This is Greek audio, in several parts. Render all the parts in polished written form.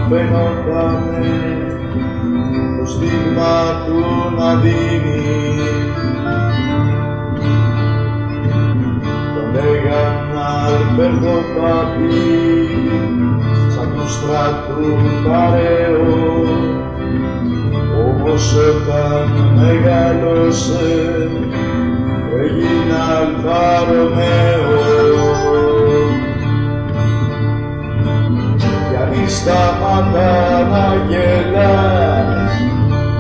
φαινότανε το στίγμα του να δίνει. Τον λέγαν Αλμπέρτο Παπί, σαν του στρατού παρέο, όμως όταν μεγάλωσε έγινα Αλφα Ρωμαίο. Κι αν σταμάτα να γελάς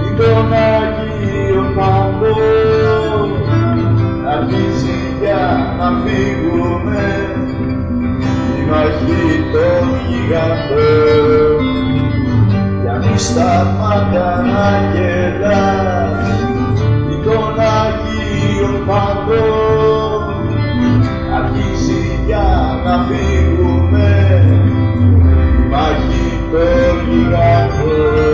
ή τον Αγίον Παντό, αρχίζει για να φύγουμε η μαχή των γιγαντών. Κι αν σταμάτα να γελάς ή τον Αγίον Παντό, αρχίζει για να φύγουμε η μάχη των γιγαντών.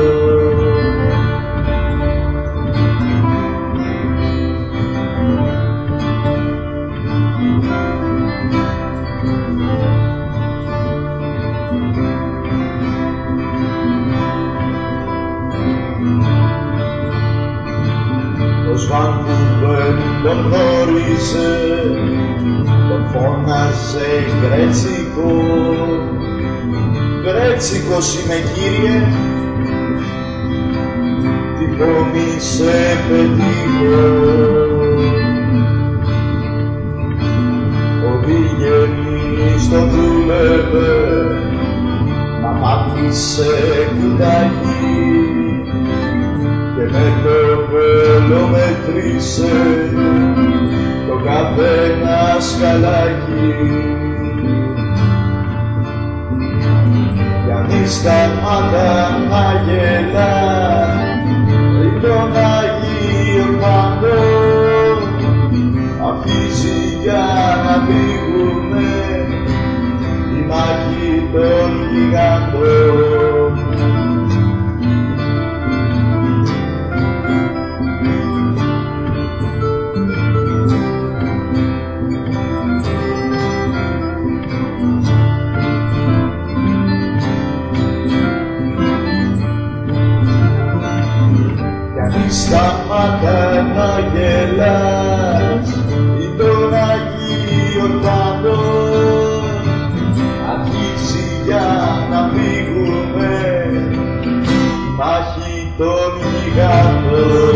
Ο Σβάνκου δεν τον γνώρισε, τον φώναζε Γκρέτσικο. Γκρέτσικος είμαι κύριε, τι φωνή σε πετύχω. Ο Διγενής τον δούλευε, μα μάθησε κουτάκι και με το βέλο μέτρησε το καθένα σκαλάκι. Κι αν σταμάτα να γελάς ή τον Αγίον Παντό, αρχίζει για να φύγουνε η μάχη των γιγαντών. Σταμάτα να γελάς ή τον Αγίον Παντό, αρχίζει για να φύγουμε η μάχη των γιγαντών.